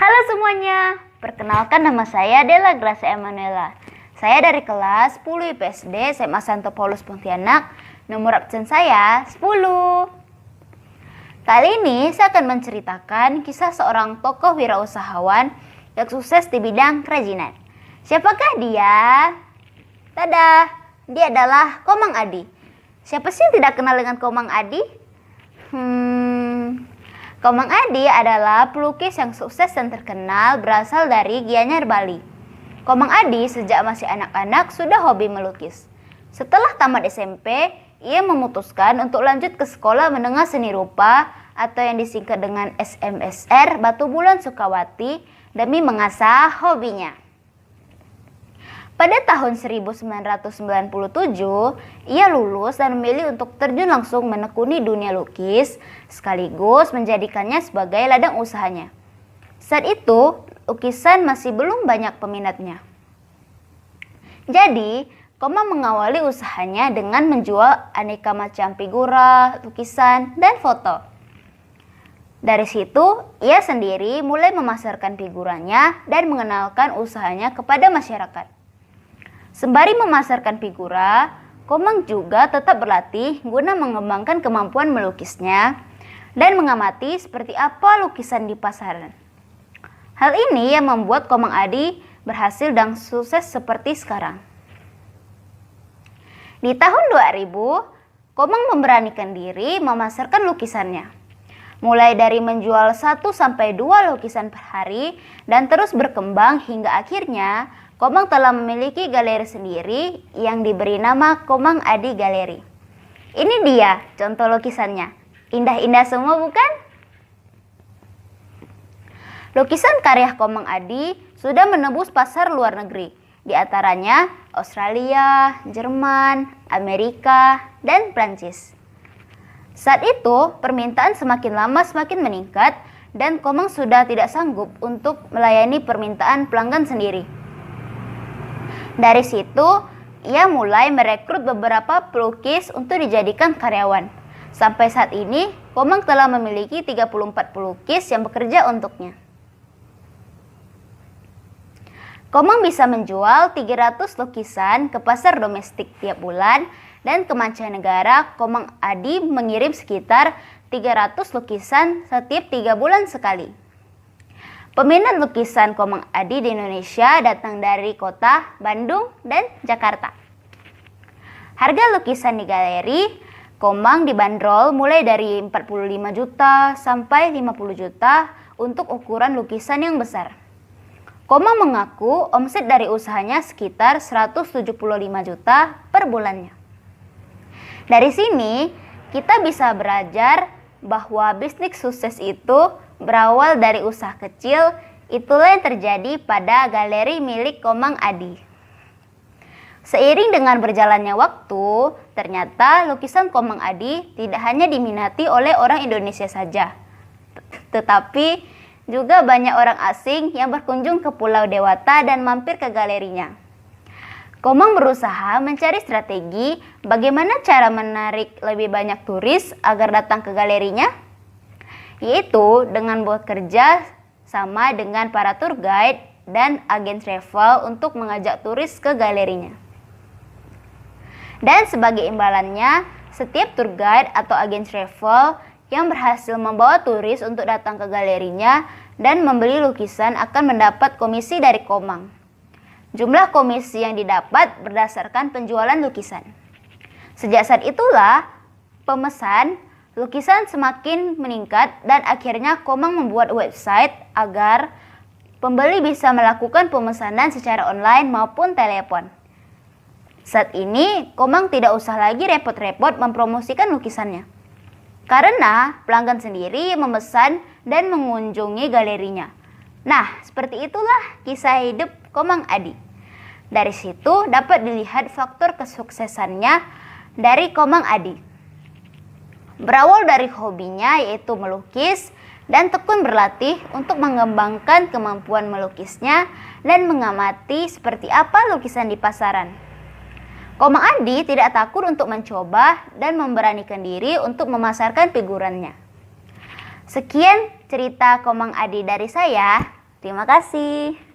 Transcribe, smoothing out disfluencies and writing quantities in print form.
Halo semuanya, perkenalkan nama saya Della Gracia Emanuela. Saya dari kelas 10 IPSD SMA Santo Paulus Pontianak, nomor absen saya 10. Kali ini saya akan menceritakan kisah seorang tokoh wirausahawan yang sukses di bidang kerajinan. Siapakah dia? Tada, dia adalah Komang Adi. Siapa sih yang tidak kenal dengan Komang Adi? Komang Adi adalah pelukis yang sukses dan terkenal berasal dari Gianyar, Bali. Komang Adi sejak masih anak-anak sudah hobi melukis. Setelah tamat SMP, ia memutuskan untuk lanjut ke Sekolah Menengah Seni Rupa atau yang disingkat dengan SMSR Batu Bulan Sukawati demi mengasah hobinya. Pada tahun 1997, ia lulus dan memilih untuk terjun langsung menekuni dunia lukis, sekaligus menjadikannya sebagai ladang usahanya. Saat itu, lukisan masih belum banyak peminatnya. Jadi, Komang mengawali usahanya dengan menjual aneka macam figura, lukisan, dan foto. Dari situ, ia sendiri mulai memasarkan figuranya dan mengenalkan usahanya kepada masyarakat. Sembari memasarkan figura, Komang juga tetap berlatih guna mengembangkan kemampuan melukisnya dan mengamati seperti apa lukisan di pasaran. Hal ini yang membuat Komang Adi berhasil dan sukses seperti sekarang. Di tahun 2000, Komang memberanikan diri memasarkan lukisannya. Mulai dari menjual 1-2 lukisan per hari dan terus berkembang hingga akhirnya Komang telah memiliki galeri sendiri yang diberi nama Komang Adi Galeri. Ini dia contoh lukisannya. Indah-indah semua bukan? Lukisan karya Komang Adi sudah menembus pasar luar negeri, di antaranya Australia, Jerman, Amerika, dan Prancis. Saat itu, permintaan semakin lama semakin meningkat dan Komang sudah tidak sanggup untuk melayani permintaan pelanggan sendiri. Dari situ, ia mulai merekrut beberapa pelukis untuk dijadikan karyawan. Sampai saat ini, Komang telah memiliki 34 pelukis yang bekerja untuknya. Komang bisa menjual 300 lukisan ke pasar domestik tiap bulan dan ke mancanegara. Komang Adi mengirim sekitar 300 lukisan setiap 3 bulan sekali. Peminat lukisan Komang Adi di Indonesia datang dari kota Bandung dan Jakarta. Harga lukisan di galeri Komang dibanderol mulai dari 45 juta sampai 50 juta untuk ukuran lukisan yang besar. Komang mengaku omset dari usahanya sekitar 175 juta per bulannya. Dari sini kita bisa belajar bahwa bisnis sukses itu berawal dari usaha kecil. Itulah yang terjadi pada galeri milik Komang Adi. Seiring dengan berjalannya waktu, ternyata lukisan Komang Adi tidak hanya diminati oleh orang Indonesia saja, tetapi juga banyak orang asing yang berkunjung ke Pulau Dewata dan mampir ke galerinya. Komang berusaha mencari strategi bagaimana cara menarik lebih banyak turis agar datang ke galerinya, yaitu dengan bekerja sama dengan para tour guide dan agen travel untuk mengajak turis ke galerinya. Dan sebagai imbalannya, setiap tour guide atau agen travel yang berhasil membawa turis untuk datang ke galerinya dan membeli lukisan akan mendapat komisi dari Komang. Jumlah komisi yang didapat berdasarkan penjualan lukisan. Sejak saat itulah, pemesan lukisan semakin meningkat dan akhirnya Komang membuat website agar pembeli bisa melakukan pemesanan secara online maupun telepon. Saat ini, Komang tidak usah lagi repot-repot mempromosikan lukisannya, karena pelanggan sendiri memesan dan mengunjungi galerinya. Nah, seperti itulah kisah hidup Komang Adi. Dari situ dapat dilihat faktor kesuksesannya dari Komang Adi. Berawal dari hobinya yaitu melukis dan tekun berlatih untuk mengembangkan kemampuan melukisnya dan mengamati seperti apa lukisan di pasaran. Komang Adi tidak takut untuk mencoba dan memberanikan diri untuk memasarkan figurannya. Sekian cerita Komang Adi dari saya. Terima kasih.